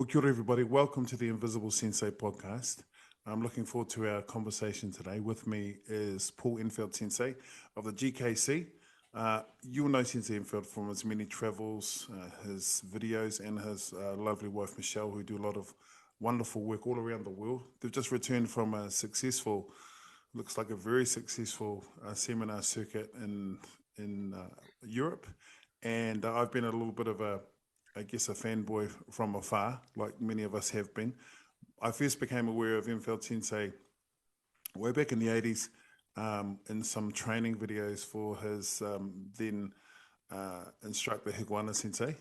Kia ora, everybody. Welcome to the Invisible Sensei podcast. I'm looking forward to our conversation today. With me is Paul Enfield Sensei of the GKC. You'll know Sensei Enfield from his many travels, his videos, and his lovely wife Michelle, who do a lot of wonderful work all around the world. They've just returned from a successful, looks like a very successful seminar circuit in Europe. And I've been a little bit of a fanboy from afar, like many of us have been. I first became aware of Enfield Sensei way back in the 80s in some training videos for his then instructor Higuana Sensei,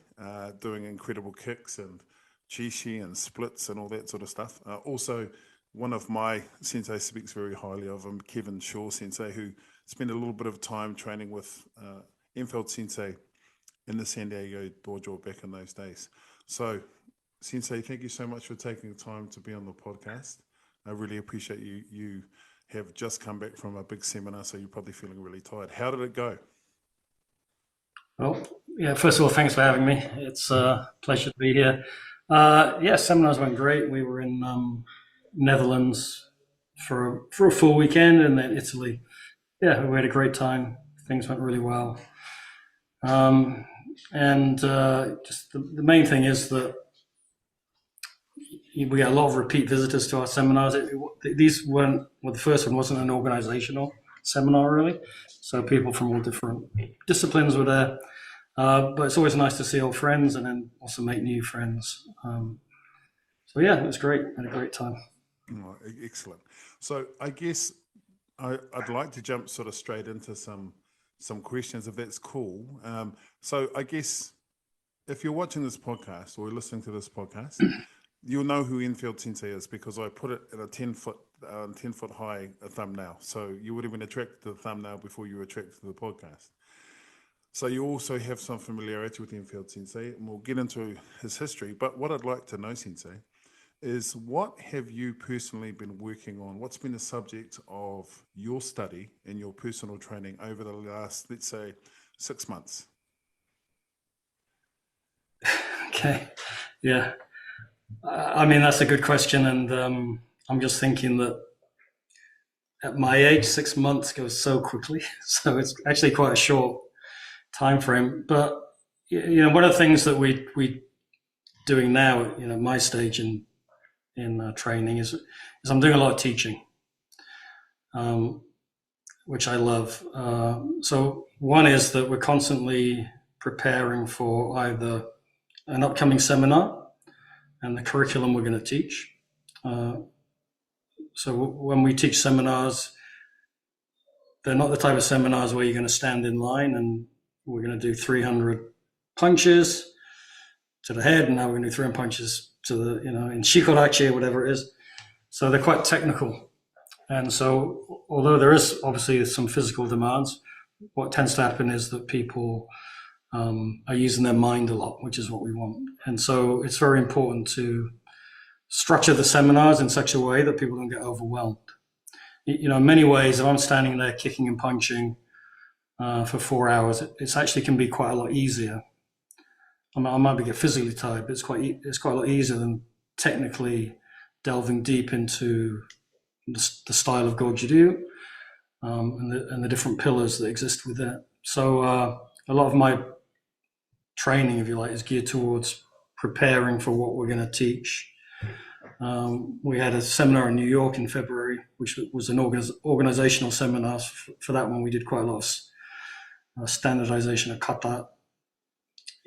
doing incredible kicks and chishi and splits and all that sort of stuff. Also, one of my sensei speaks very highly of him, Kevin Shaw Sensei, who spent a little bit of time training with Enfield Sensei in the San Diego Dojo back in those days. So, Sensei, thank you so much for taking the time to be on the podcast. I really appreciate you. You have just come back from a big seminar, so you're probably feeling really tired. How did it go? Well, yeah, first of all, thanks for having me. It's a pleasure to be here. Seminars went great. We were in Netherlands for a full weekend, and then Italy. Yeah, we had a great time. Things went really well. Just the main thing is that we get a lot of repeat visitors to our seminars. The first one wasn't an organizational seminar really, so people from all different disciplines were there. But it's always nice to see old friends and then also make new friends. It was great. I had a great time. Oh, excellent. So I guess I'd like to jump sort of straight into some questions, if that's cool. So I guess if you're watching this podcast or listening to this podcast, you'll know who Enfield Sensei is because I put it in a 10-foot high thumbnail. So you would have been attracted to the thumbnail before you were attracted to the podcast. So you also have some familiarity with Enfield Sensei, and we'll get into his history. But what I'd like to know, Sensei, is what have you personally been working on? What's been the subject of your study and your personal training over the last, let's say, 6 months? Okay, yeah. That's a good question. And I'm just thinking that at my age, 6 months goes so quickly. So it's actually quite a short time frame. But, one of the things that we doing now, at my stage in training is I'm doing a lot of teaching, which I love. So one is that we're constantly preparing for either an upcoming seminar and the curriculum we're going to teach. So when we teach seminars, they're not the type of seminars where you're going to stand in line and we're going to do 300 punches to the head, and now we're going to do 300 punches to the, in shikorachi or whatever it is. So they're quite technical. And so although there is obviously some physical demands, what tends to happen is that people are using their mind a lot, which is what we want. And so it's very important to structure the seminars in such a way that people don't get overwhelmed. In many ways, if I'm standing there kicking and punching for 4 hours, it actually can be quite a lot easier. I might get physically tired, but it's quite a lot easier than technically delving deep into the style of Goju Ryu and the different pillars that exist within it. So a lot of my training, if you like, is geared towards preparing for what we're going to teach. We had a seminar in New York in February, which was an organizational seminar. For that one, we did quite a lot of standardization of kata,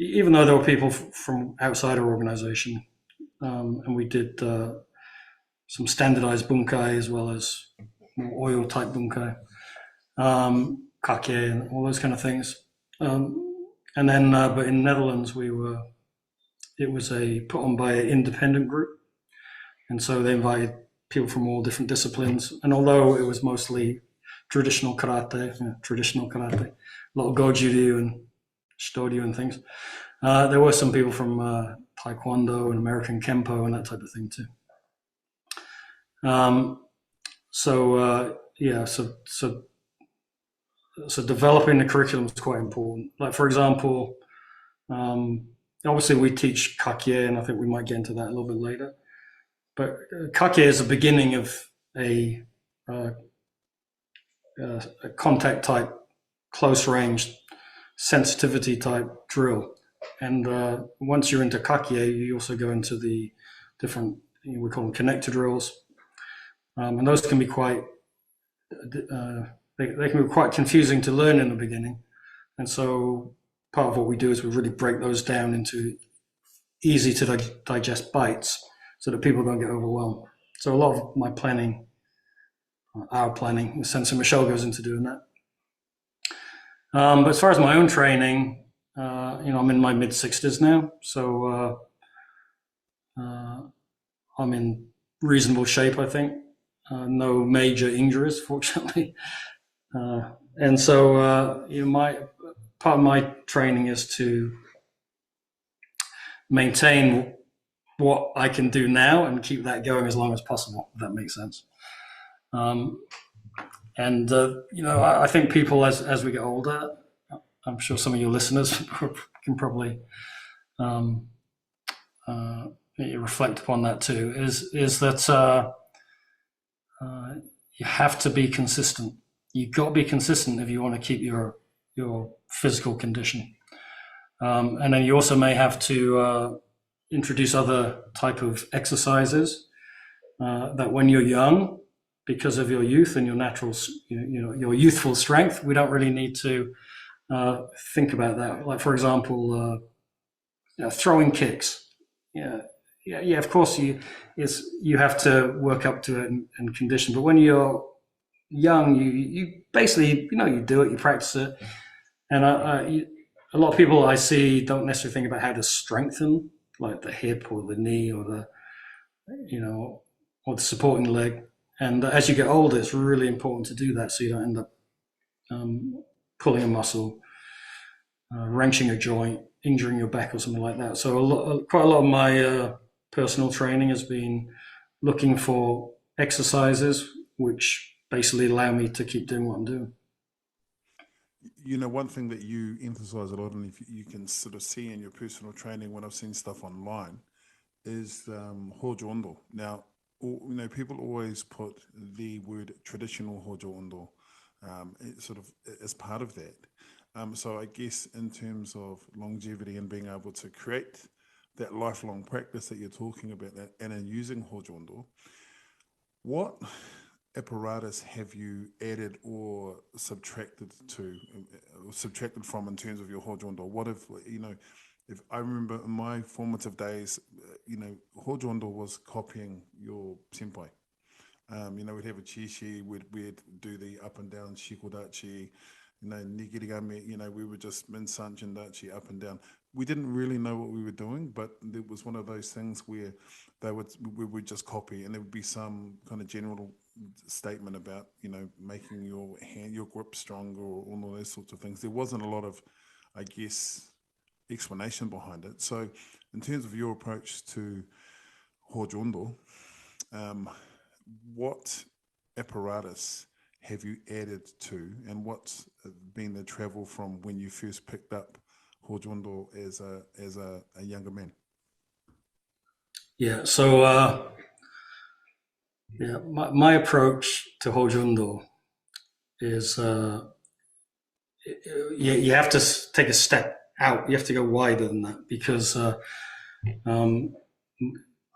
even though there were people from outside our organization, and we did some standardized bunkai as well as more oil type bunkai, kake and all those kind of things. And then, but in Netherlands, it was put on by an independent group. And so they invited people from all different disciplines. And although it was mostly traditional karate, a lot of Goju Ryu and Shito-ryu and things, there were some people from Taekwondo and American Kempo and that type of thing too. So developing the curriculum is quite important. Like, for example, obviously we teach kakye, and I think we might get into that a little bit later. But kakye is the beginning of a contact type, close range, sensitivity type drill. And once you're into kakye, you also go into the different, we call them connector drills. And those can be quite, they can be quite confusing to learn in the beginning. And so part of what we do is we really break those down into easy to digest bites so that people don't get overwhelmed. So a lot of my planning, our planning, Sensei Michelle goes into doing that. But as far as my own training, I'm in my mid-60s now, so I'm in reasonable shape, I think. No major injuries, fortunately. And so, part of my training is to maintain what I can do now and keep that going as long as possible, if that makes sense. I think people, as we get older, I'm sure some of your listeners can probably reflect upon that too, is that you have to be consistent. You've got to be consistent if you want to keep your physical condition. And then you also may have to introduce other type of exercises that when you're young, because of your youth and your natural, your youthful strength, we don't really need to think about that. Like, for example, throwing kicks. Yeah. Of course, you have to work up to it and condition. But when you're young, you basically, you do it, you practice it. And a lot of people I see don't necessarily think about how to strengthen, like the hip or the knee or or the supporting leg. And as you get older, it's really important to do that so you don't end up pulling a muscle, wrenching a joint, injuring your back or something like that. So quite a lot of my personal training has been looking for exercises which basically allow me to keep doing what I'm doing. One thing that you emphasize a lot, and if you can sort of see in your personal training when I've seen stuff online, is Hojo Undo. Now, people always put the word traditional Hojo Undo sort of as part of that. So I guess in terms of longevity and being able to create that lifelong practice that you're talking about, and in using Hojo Undo, what apparatus have you added or subtracted from in terms of your Hojo Undo? What if I remember in my formative days, Hojo Undo was copying your senpai. We'd have a chishi, we'd do the up and down shikodachi, nigirigami, we were just min Sanchin dachi up and down. We didn't really know what we were doing, but it was one of those things where we would just copy, and there would be some kind of general statement about, making your grip stronger or all those sorts of things. There wasn't a lot of, I guess, explanation behind it. So in terms of your approach to Hojo Undo, what apparatus have you added to, and what's been the travel from when you first picked up Hojo Undo as a younger man? Yeah, so my approach to Hojo Undo is you have to take a step out. You have to go wider than that, because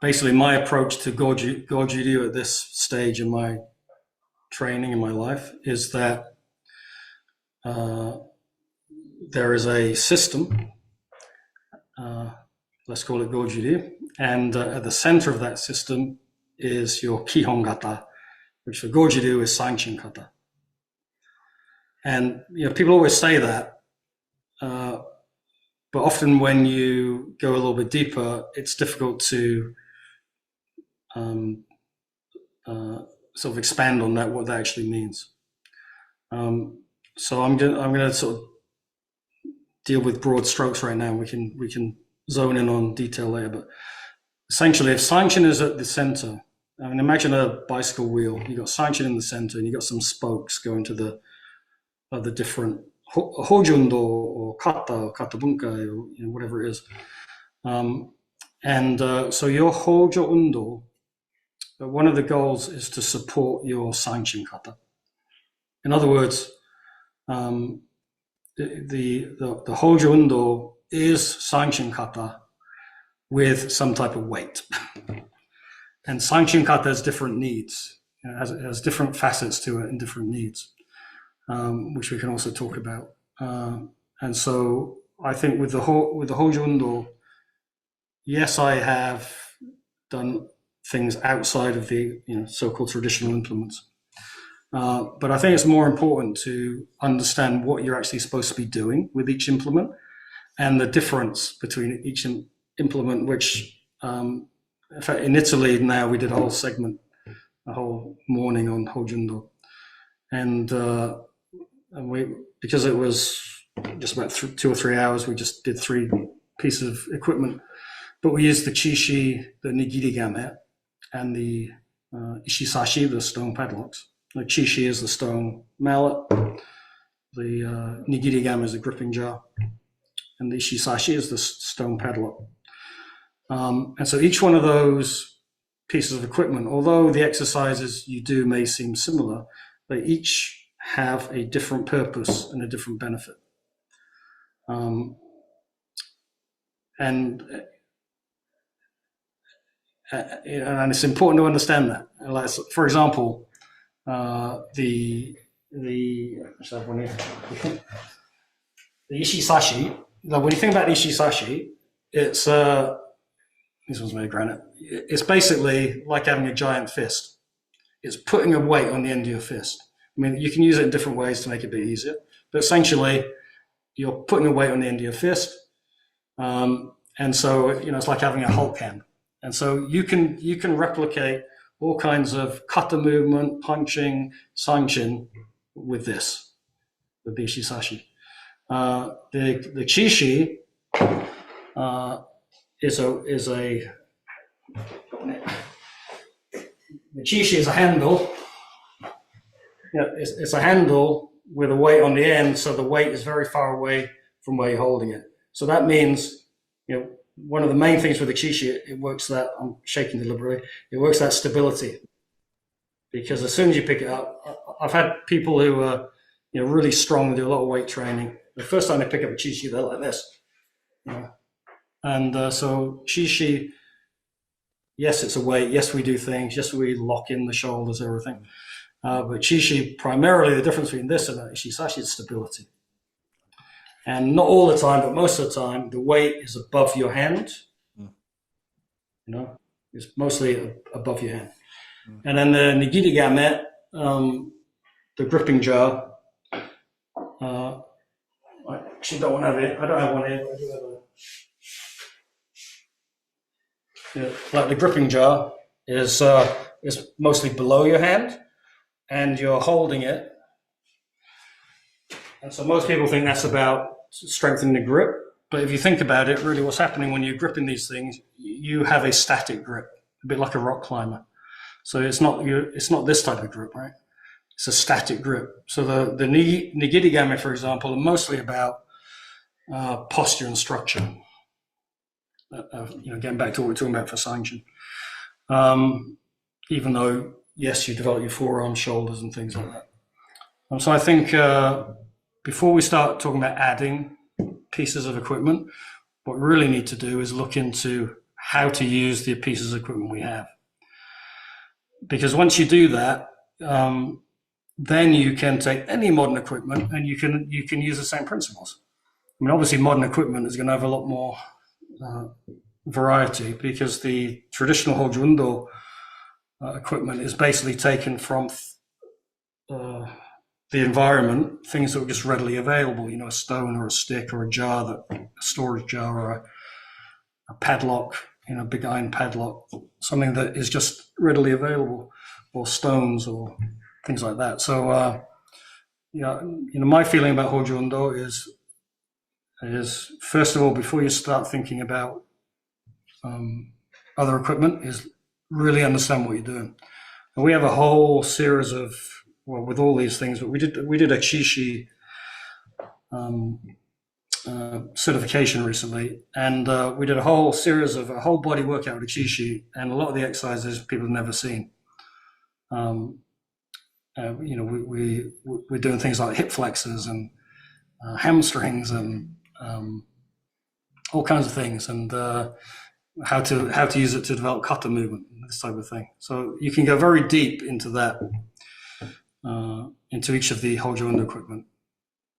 basically my approach to Goju Ryu at this stage in my training in my life is that there is a system, let's call it Goju Ryu, and at the center of that system is your Kihon Kata, which for Goju Ryu is Sanchin Kata. And people always say that, but often when you go a little bit deeper, it's difficult to sort of expand on that, what that actually means. So I'm going to sort of deal with broad strokes right now. We can zone in on detail later, but essentially, if Sanchin is at the center, I mean, imagine a bicycle wheel. You got Sanchin in the center, and you got some spokes going to the different Hojo Undo or kata or kata bunkai or whatever it is. So your Hojo Undo, one of the goals is to support your Sanchin kata. In other words, the Hojo Undo is Sanchin kata with some type of weight. And Sanchin kata has different needs. It has different facets to it and different needs, which we can also talk about. And so I think with the Hojo Undo, yes, I have done things outside of the so-called traditional implements. But I think it's more important to understand what you're actually supposed to be doing with each implement and the difference between each implement, which in fact, in Italy now we did a whole segment, a whole morning on Hojundo. And because it was just about 2 or 3 hours, we just did 3 pieces of equipment. But we used the Chishi, the Nigirigame, and the Ishisashi, the stone padlocks. The Chishi is the stone mallet, the Nigirigame is the gripping jar, and the Ishisashi is the stone padlock. And so each one of those pieces of equipment, although the exercises you do may seem similar, they each have a different purpose and a different benefit. And it's important to understand that. Like, for example, the Ishisashi. Like when you think about Ishisashi, it's this one's made of granite. It's basically like having a giant fist. It's putting a weight on the end of your fist. I mean, you can use it in different ways to make it a bit easier, but essentially, you're putting a weight on the end of your fist, and so it's like having a Hulk hand. And so you can replicate all kinds of kata movement, punching, sanchin with this, with the Ishisashi. The Chishi the Chishi is a handle. Yeah, it's a handle with a weight on the end, so the weight is very far away from where you're holding it. So that means, one of the main things with the Chishi, it works that, I'm shaking deliberately, it works that stability. Because as soon as you pick it up, I've had people who are really strong, do a lot of weight training. The first time they pick up a Chishi, they're like this. And so Chishi, yes, it's a weight. Yes, we do things. Yes, we lock in the shoulders, everything. But Chishi, primarily the difference between this and Ishisashi is stability. And not all the time, but most of the time, the weight is above your hand. It's mostly above your hand. And then the Nigirigame, the gripping jar, I actually don't want to have it. I don't have one here. But I do have like the gripping jar is mostly below your hand, and you're holding it. And so most people think that's about strengthening the grip. But if you think about it, really what's happening when you're gripping these things, you have a static grip, a bit like a rock climber. So it's not this type of grip, right? It's a static grip. So the Nigirigame, for example, are mostly about posture and structure. Getting back to what we're talking about for Sanchin. Even though, yes, you develop your forearms, shoulders, and things like that. So I think before we start talking about adding pieces of equipment, what we really need to do is look into how to use the pieces of equipment we have. Because once you do that, then you can take any modern equipment and you can use the same principles. I mean, obviously, modern equipment is going to have a lot more variety because the traditional Hojundo equipment is basically taken from the environment, things that were just readily available, a stone or a stick or a jar, a storage jar or a padlock, big iron padlock, something that is just readily available, or stones or things like that. So, my feeling about Hojundo is first of all, before you start thinking about other equipment, is really understand what you're doing. And we have a whole series with all these things, but we did a Chishi certification recently, and we did a whole series of a whole body workout with a cheat sheet, and a lot of the exercises people have never seen. We're doing things like hip flexors and hamstrings and all kinds of things, and how to use it to develop kata movement, this type of thing. So you can go very deep into that, into each of the Hojo under equipment,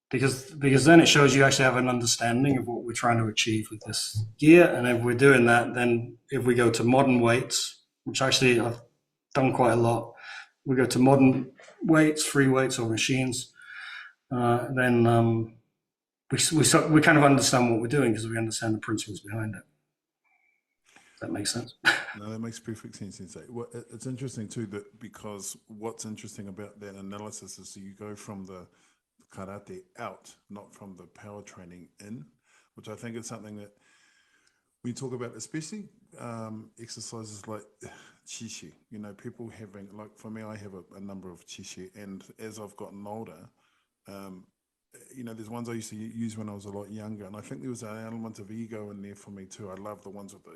because then it shows you actually have an understanding of what we're trying to achieve with this gear. And if we're doing that, then if we go to modern weights, which actually I've done quite a lot, we go to modern weights, free weights or machines, then we kind of understand what we're doing because we understand the principles behind it. Does that make sense? No, that makes perfect sense, Sensei. Well, it's interesting too, that because what's interesting about that analysis is you go from the karate out, not from the power training in, which I think is something that we talk about, especially exercises like chishi. People having, like for me, I have a number of chishi, and as I've gotten older, there's ones I used to use when I was a lot younger, and I think there was an element of ego in there for me too. I love the ones with the,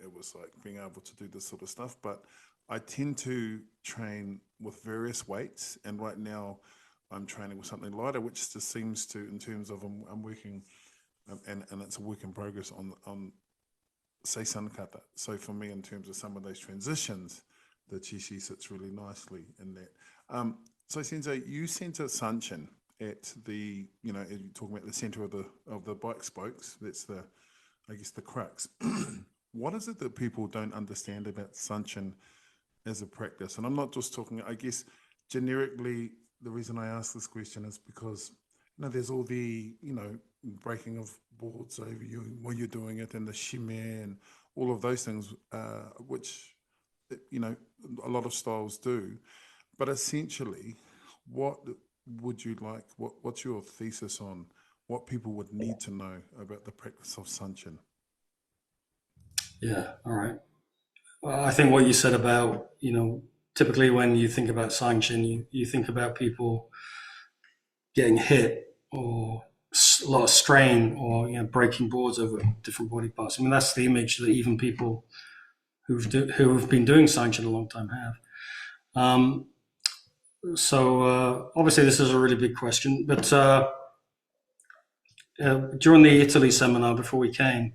it was like being able to do this sort of stuff, but I tend to train with various weights, and right now I'm training with something lighter, which just seems to, in terms of I'm working, and it's a work in progress on Seisan kata. So for me, in terms of some of those transitions, the chishi sits really nicely in that. So Sensei, you center Sanchin at the, you're talking about the center of the bike spokes. That's I guess the crux. What is it that people don't understand about Sanchin as a practice? And I'm not just talking, I guess, generically. The reason I ask this question is because, there's all the, breaking of boards over you when you're doing it, and the shime and all of those things, which, a lot of styles do. But essentially, what would you like, what's your thesis on what people would need to know about the practice of Sanchin? Yeah, all right. Well, I think what you said about, typically when you think about Sanchin, you think about people getting hit or a lot of strain or breaking boards over different body parts. I mean, that's the image that even people who have been doing Sanchin a long time have. So obviously this is a really big question, but during the Italy seminar before we came,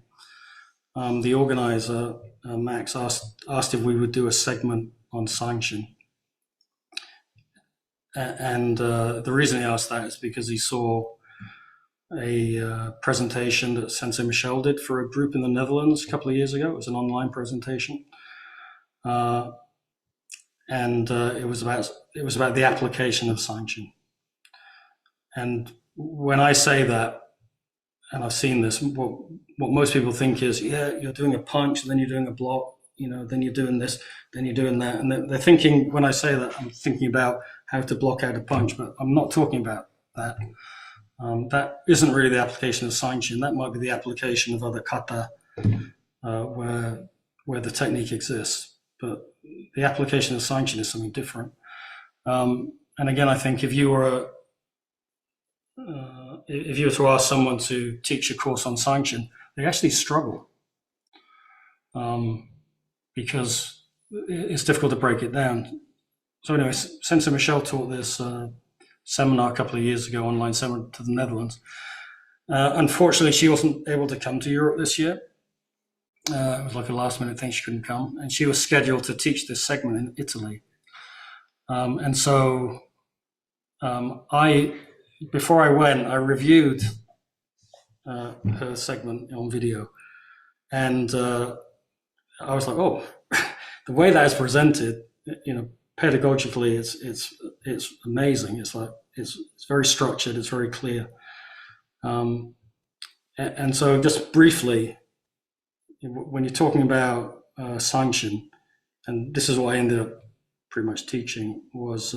the organizer, Max, asked if we would do a segment on Sanchin. And the reason he asked that is because he saw a presentation that Sensei Michelle did for a group in the Netherlands a couple of years ago. It was an online presentation. And it was about the application of Sanchin. And when I say that, and I've seen this, what most people think is, you're doing a punch, and then you're doing a block, then you're doing this, then you're doing that. And they're thinking, when I say that, I'm thinking about how to block out a punch, but I'm not talking about that. That isn't really the application of Sanchin. That might be the application of other kata where the technique exists. But the application of Sanchin is something different. And again, I think if you were to ask someone to teach a course on Sanchin, they actually struggle because it's difficult to break it down. So anyway, Sensei Michelle taught this seminar a couple of years ago, online seminar to the Netherlands. Unfortunately, she wasn't able to come to Europe this year. It was like a last minute thing, she couldn't come. And she was scheduled to teach this segment in Italy. And so before I went, I reviewed her segment on video. And I was like, oh, the way that is presented, pedagogically, it's amazing. It's like it's very structured. It's very clear. And so, just briefly, when you're talking about Sanchin, and this is what I ended up pretty much teaching, was